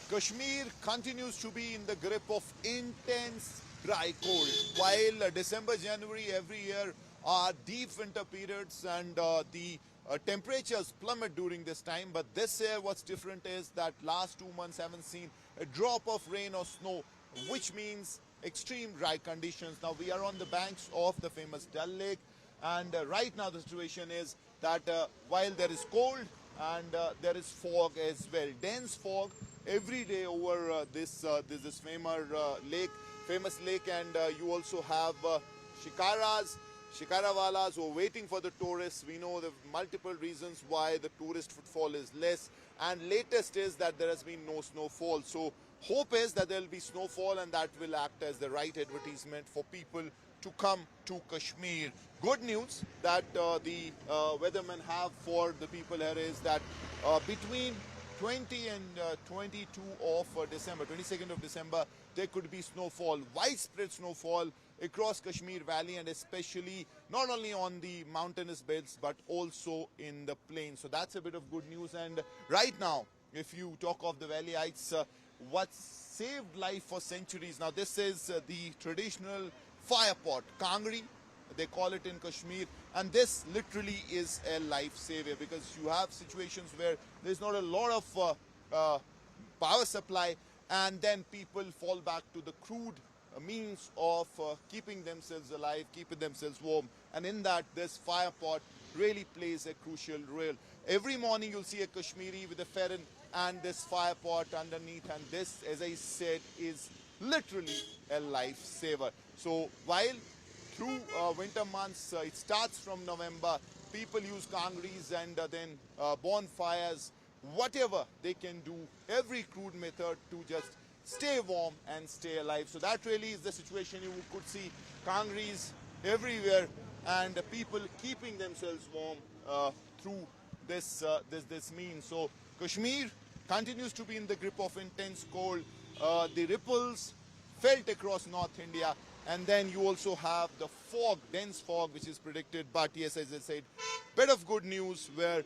Kashmir continues to be in the grip of intense dry cold. While December, January every year are deep winter periods and the temperatures plummet during this time. But this year what's different is that last 2 months haven't seen a drop of rain or snow, which means extreme dry conditions. Now we are on the banks of the famous Dal Lake, and right now the situation is that while there is cold and there is fog as well, dense fog every day over this famous lake, and you also have shikarawalas who are waiting for the tourists. We know the multiple reasons why the tourist footfall is less, and latest is that there has been no snowfall. So hope is that there will be snowfall, and that will act as the right advertisement for people to come to Kashmir. Good news that the weathermen have for the people here is that between 20 and 22 of December, 22nd of December, there could be snowfall, widespread snowfall across Kashmir Valley, and especially not only on the mountainous belts but also in the plains. So that's a bit of good news. And right now, if you talk of the Valley Heights, what saved life for centuries. Now this is the traditional fire pot, Kangri, they call it in Kashmir, and this literally is a life saver, because you have situations where there's not a lot of power supply, and then people fall back to the crude means of keeping themselves alive, keeping themselves warm, and in that this fire pot really plays a crucial role. Every morning you'll see a Kashmiri with a ferran and this fire pot underneath, and this, as I said, is literally a life saver. So while through winter months, it starts from November, people use kangris and then bonfires, whatever they can do, every crude method to just stay warm and stay alive. So that really is the situation. You could see kangris everywhere and people keeping themselves warm through this means. So Kashmir continues to be in the grip of intense cold. The ripples felt across North India, and then you also have the fog, dense fog, which is predicted. But yes, as I said, bit of good news where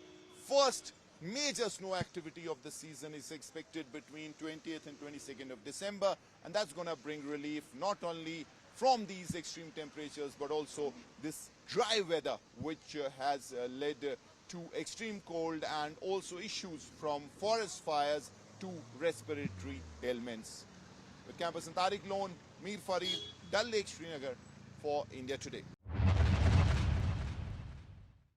first major snow activity of the season is expected between 20th and 22nd of December, and that's going to bring relief not only from these extreme temperatures but also this dry weather, which has led to extreme cold and also issues from forest fires to respiratory ailments. With campus in Tariq Lone, Mir Farid, Dal Lake, Srinagar for India Today.